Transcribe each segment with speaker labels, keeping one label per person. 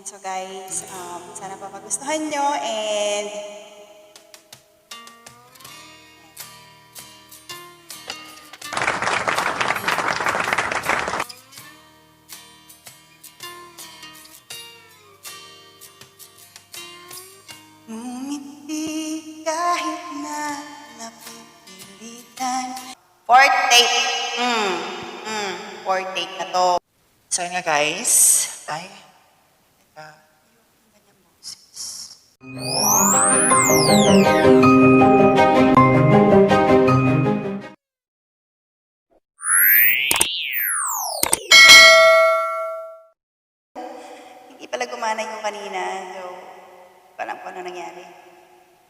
Speaker 1: So guys, sana pa magustuhan nyo and ngumiti kahit na napipilitan. Fourth take. Fourth take na to. So yun nga guys. Ay. Yung kanyang boses. Hindi pala gumana yung kanina. So, palang kung ano nangyari.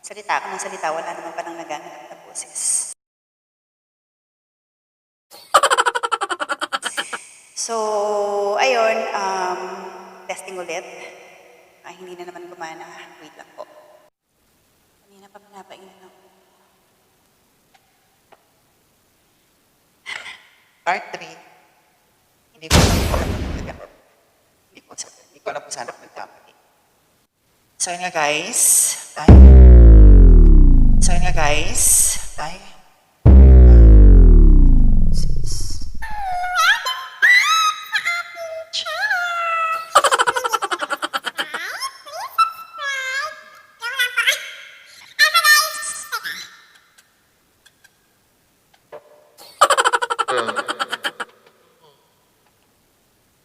Speaker 1: Salita ako ng salita, wala naman palang naganap na boses. So, ayun, testing ulit. Hindi na naman gumana. Wait lang po. Kanina pa pinapainan ako. Part 3. Hindi ko alam kung saan ako nagkamali. So, yun nga guys. Ay.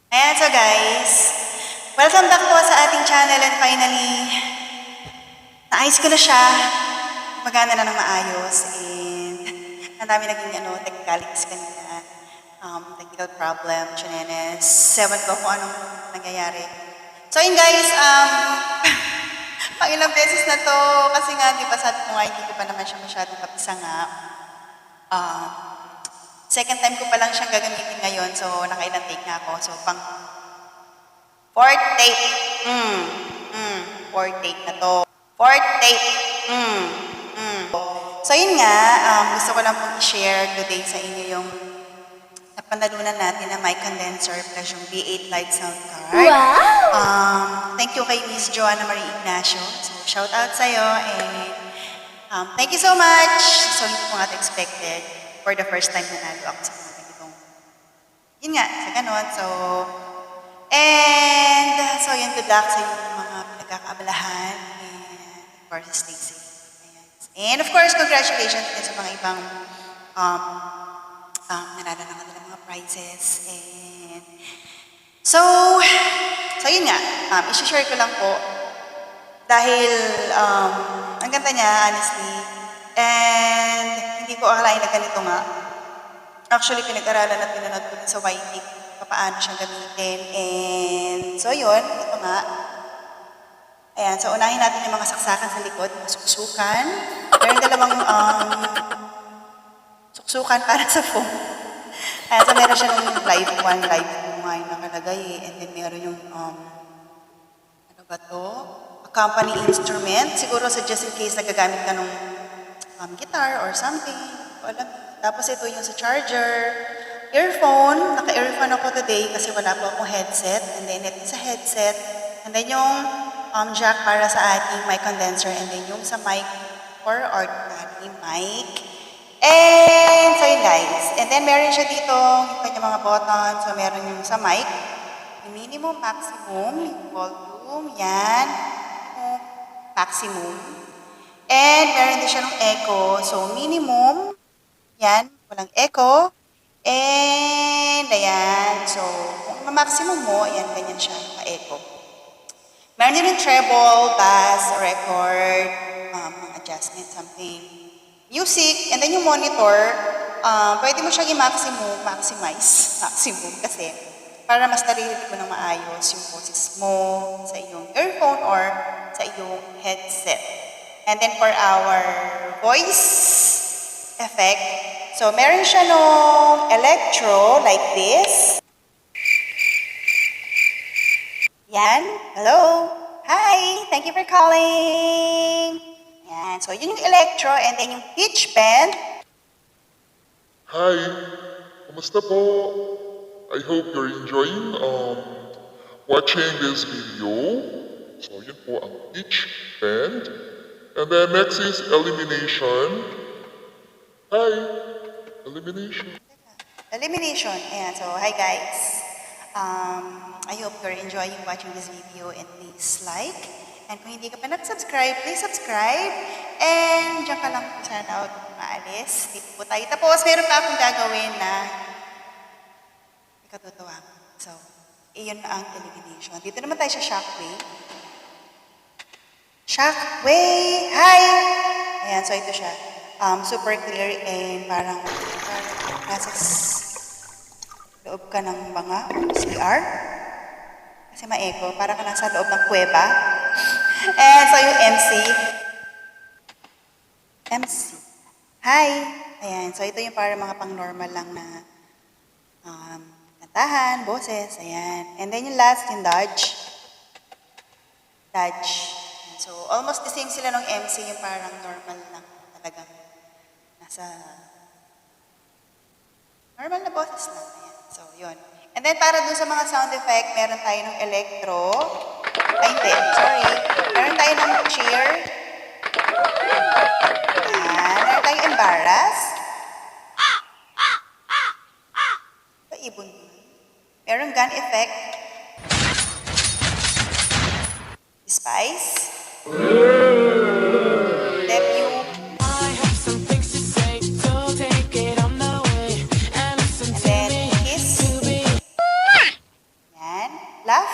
Speaker 1: Ayan, so guys, welcome back po sa ating channel and finally, naayos ko na siya. Magana na ng maayos and ang dami naging technicalities kanina. Technical problem, chinenes, seven ko kung anong nangyayari. So yun guys, pang ilang beses na to kasi nga, di ba sabi ko nga, hindi ko pa naman siya masyadong kapisa nga. Second time ko pa lang siyang gagamitin ngayon, so nakailang take na ako. So, pang fourth take. Fourth take na to. Fourth take. So, yun nga, gusto ko lang pong i-share today sa inyo yung napanalunan natin na mic condenser plus yung V8 Lite sound card. Wow! Thank you kay Miss Joanna Marie Ignacio. So, shout out sa'yo and thank you so much. So, hindi ko nga expected. For the first time na nalo ako sa mga ganitong, yun nga, sa ganon. So, yun, good luck sa yung mga pinagkakaabalahan. And, of course, stay safe. Ayan. And, of course, congratulations din sa mga ibang nanalo na kanila mga prizes. And, so yun nga, isi-share ko lang po. Dahil, ang ganda niya, honestly, and hindi ko akalain na ganito nga. Actually, pinag-aralan at pinanood ko sa YT paano siyang gamitin. And so yun, ito nga. Ayan, so unahin natin yung mga saksakan sa likod, mga suksukan. Meron dalawang suksukan para sa phone. Ayan, so meron siya ng live 1, live 2 nga yung nakalagay. And then meron yung, ano ba to? Accompany instrument. Siguro sa just in case nagagamit ka nung guitar or something. Wala. Tapos ito yung sa charger. Earphone. Naka-earphone ako today kasi wala po akong headset. And then ito sa headset. And then yung jack para sa ating mic condenser. And then yung sa mic for ordinary mic. And so yun guys. And then meron siya dito yung kanyang mga buttons. So meron yung sa mic. Yung minimum, maximum, yung volume. Yan. Yung maximum. And meron din siya ng echo. So, minimum. Yan. Walang echo. And, ayan. So, kung ma-maximum mo, ayan, ganyan siya. Naka-echo. Meron din yung treble, bass, record, adjustment, something. Music. And then yung monitor, pwede mo siyang maximize. Maximum. Kasi, para mas naririnig mo ng maayos yung boses mo sa iyong earphone or sa iyong headset. And then for our voice effect, so meron siya nung electro like this. Yan. Hello. Hi. Thank you for calling. Yan. So yun yung electro and then yung pitch bend.
Speaker 2: Hi. Kumusta po? I hope you're enjoying watching this video. So yun po ang each band. And then next is elimination. Hi! Elimination.
Speaker 1: Elimination. Ayan, so hi guys. I hope you're enjoying watching this video and please like. And kung hindi ka pa nag-subscribe, please subscribe. And dyan ka lang po sana huwag maalis. Dito po tayo. Tapos meron pa akong gagawin na ikatutuwa. So, iyon ang elimination. Dito naman tayo sa shockwave. Shockwave! Hi! Ayan, so ito siya. Super clear and parang nasa loob ka ng mga CR. Kasi ma-echo. Para ka nasa loob ng kuweba. And so yung MC. Hi! Ayan, so ito yung parang mga pang-normal lang na kantahan, boses, ayan. And then yung last, yung Dodge. Ayan, so almost the same sila ng MC, yung parang normal lang talagang nasa normal na boses lang. Ayan. So, yun. And then, para dun sa mga sound effect, meron tayo ng electro. Ay, hindi. Sorry. Meron tayo ng cheer. Ayan. Meron tayong embarrass. Paibon. Meron gun effect. Spice. Debut. Laugh.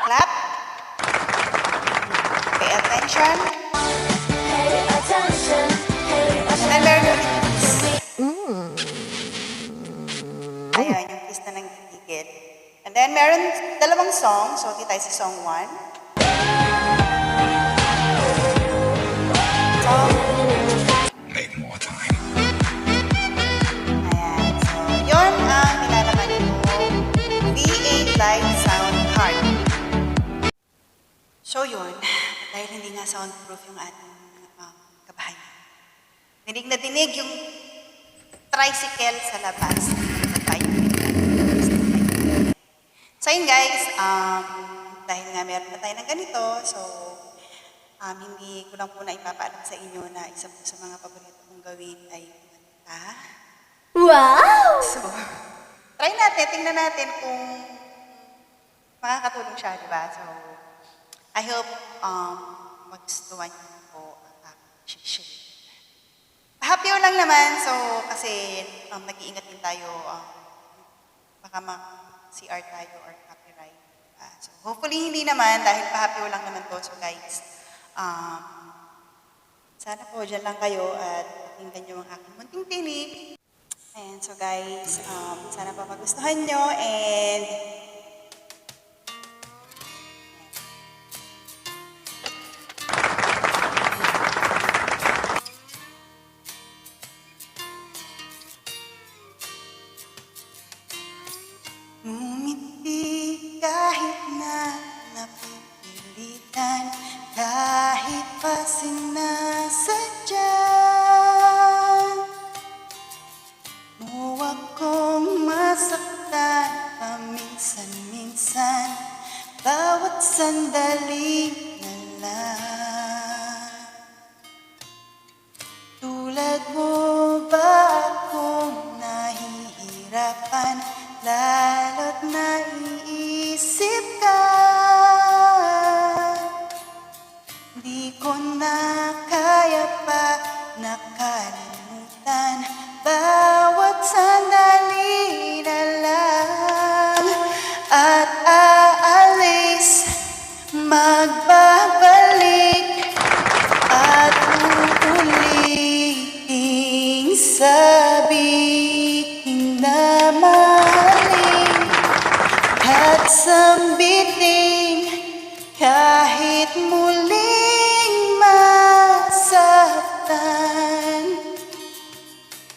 Speaker 1: Clap. Pay attention. And then meron yung ayun, yung kiss na nanggigigil. And then meron dalawang song. So, di tayo sa song 1.
Speaker 3: Make more time.
Speaker 1: Ayan. So, yun ang nilalaman nito. V8 Live Sound Card. So yun, dahil hindi nga soundproof yung ating kabahay. Dinig na dinig yung tricycle sa labas. So yun guys, dahil nga meron na tayo ng ganito, so hindi ko lang po na ipapaalam sa inyo na isa po sa mga paborito kong gawin ay kumanta.
Speaker 4: Wow!
Speaker 1: So, try natin, tingnan natin kung makakatulong siya, di ba? So, I hope magustuhan niyo po ang aking share. Happy lang naman, so, kasi nag-iingat din tayo, baka ma-CR tayo or copyright. So, hopefully hindi naman, dahil pa-happy lang naman po. So, guys, sana po dyan lang kayo at pakinggan niyo ang aking munting tinig. Ayan, so guys, sana pa magustuhan nyo and ngumiti kahit na napipilitan, kahit pa sinasadya. Huwag kong masaktan paminsan-minsan, bawat sandali na lang. Tulad mo ba akong nahihirapan, lalo't naiisip ka? Di ko na kaya pa nakalimutan, bawat sandali na lang. At aalis, magbabalik, at uuliting sabihin na mahalin at sambitin kahit muling masaktan.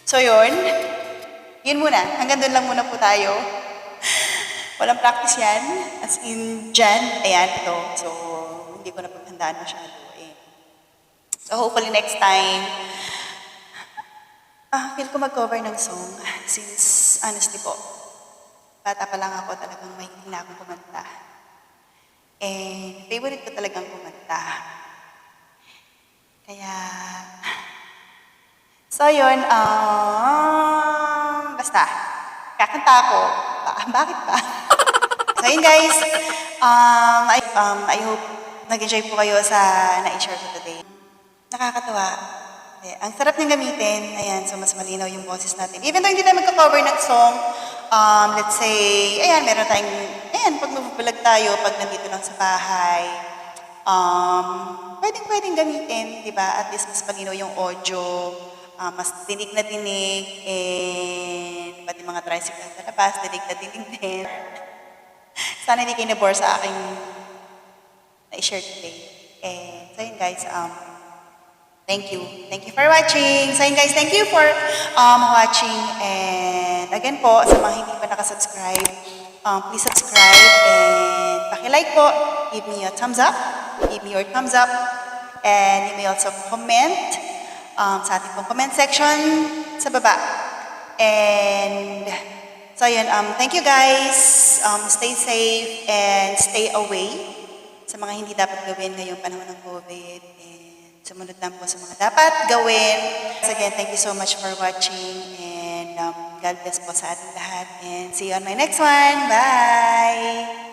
Speaker 1: So yun muna. Hanggang doon lang muna po tayo. Walang practice yan. As in, dyan. Ayan, ito. So, hindi ko na paghandaan masyado. So, hopefully next time, feel ko mag-cover ng song. Since, honestly po, bata pa lang ako, talagang mahilig na akong kumanta. And favorite ko talagang kumanta. Kaya, so yun, basta, kakanta ako. Bakit ba? So yun guys, I hope nag-enjoy po kayo sa na-share ko today. Nakakatawa. Ang sarap niyang gamitin. Ayan, so mas malinaw yung boses natin. Even though hindi tayo magka-cover ng song, let's say, ayan, meron tayong, ayan, pag mabubulag tayo, pag nandito lang sa bahay, pwedeng gamitin, di ba? At least mas malinaw yung audio, mas dinig na dinig, and pati mga tricycle sa labas, dinig na dinig din. Sana hindi kayo na-bore sa aking na-share today. And so yun guys, thank you. Thank you for watching. So yun guys, thank you for watching. And again po, sa mga hindi pa nakasubscribe, please subscribe and paki-like po. Give me a thumbs up. Give me your thumbs up. And you may also comment sa ating pong comment section sa baba. And so yun, thank you guys. Stay safe and stay away sa mga hindi dapat gawin ngayong panahon ng COVID. And sumunod lang po sa mga dapat gawin. So again, thank you so much for watching. And God bless po sa ating lahat. And see you on my next one. Bye!